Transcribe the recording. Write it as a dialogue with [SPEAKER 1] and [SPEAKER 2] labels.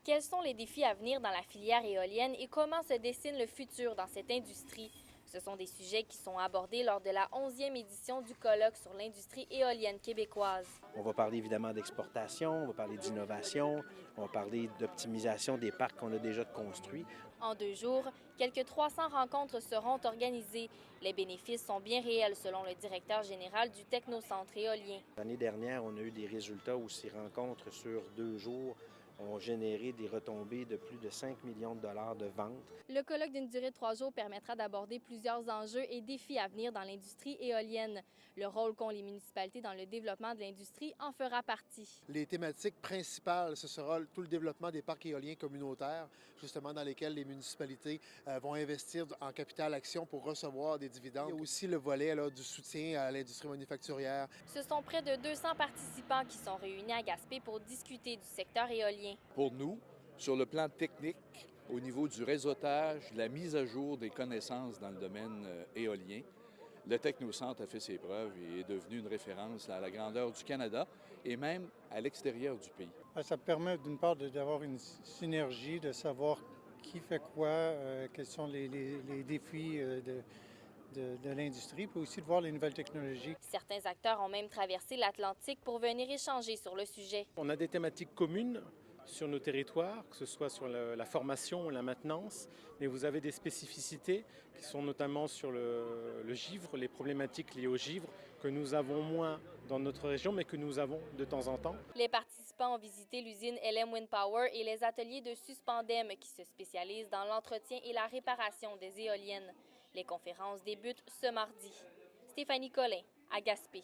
[SPEAKER 1] Quels sont les défis à venir dans la filière éolienne et comment se dessine le futur dans cette industrie? Ce sont des sujets qui sont abordés lors de la 11e édition du colloque sur l'industrie éolienne québécoise.
[SPEAKER 2] On va parler évidemment d'exportation, on va parler d'innovation, on va parler d'optimisation des parcs qu'on a déjà construits.
[SPEAKER 1] En 2 jours, quelques 300 rencontres seront organisées. Les bénéfices sont bien réels selon le directeur général du Technocentre éolien.
[SPEAKER 2] L'année dernière, on a eu des résultats où ces rencontres sur 2 jours ont généré des retombées de plus de 5 millions de dollars de ventes.
[SPEAKER 1] Le colloque d'une durée de 3 jours permettra d'aborder plusieurs enjeux et défis à venir dans l'industrie éolienne. Le rôle qu'ont les municipalités dans le développement de l'industrie en fera partie.
[SPEAKER 3] Les thématiques principales, ce sera tout le développement des parcs éoliens communautaires, justement dans lesquels les municipalités vont investir en capital action pour recevoir des dividendes. Il y a aussi le volet du soutien à l'industrie manufacturière.
[SPEAKER 1] Ce sont près de 200 participants qui sont réunis à Gaspé pour discuter du secteur éolien.
[SPEAKER 4] Pour nous, sur le plan technique, au niveau du réseautage, la mise à jour des connaissances dans le domaine éolien, le Technocentre a fait ses preuves et est devenu une référence à la grandeur du Canada et même à l'extérieur du pays.
[SPEAKER 5] Ça permet d'une part d'avoir une synergie, de savoir qui fait quoi, quels sont les défis de l'industrie, puis aussi de voir les nouvelles technologies.
[SPEAKER 1] Certains acteurs ont même traversé l'Atlantique pour venir échanger sur le sujet.
[SPEAKER 6] On a des thématiques communes sur nos territoires, que ce soit sur la formation ou la maintenance, mais vous avez des spécificités qui sont notamment sur le givre, les problématiques liées au givre, que nous avons moins dans notre région, mais que nous avons de temps en temps.
[SPEAKER 1] Les participants ont visité l'usine LM Wind Power et les ateliers de Suspendem qui se spécialisent dans l'entretien et la réparation des éoliennes. Les conférences débutent ce mardi. Stéphanie Collin, à Gaspé.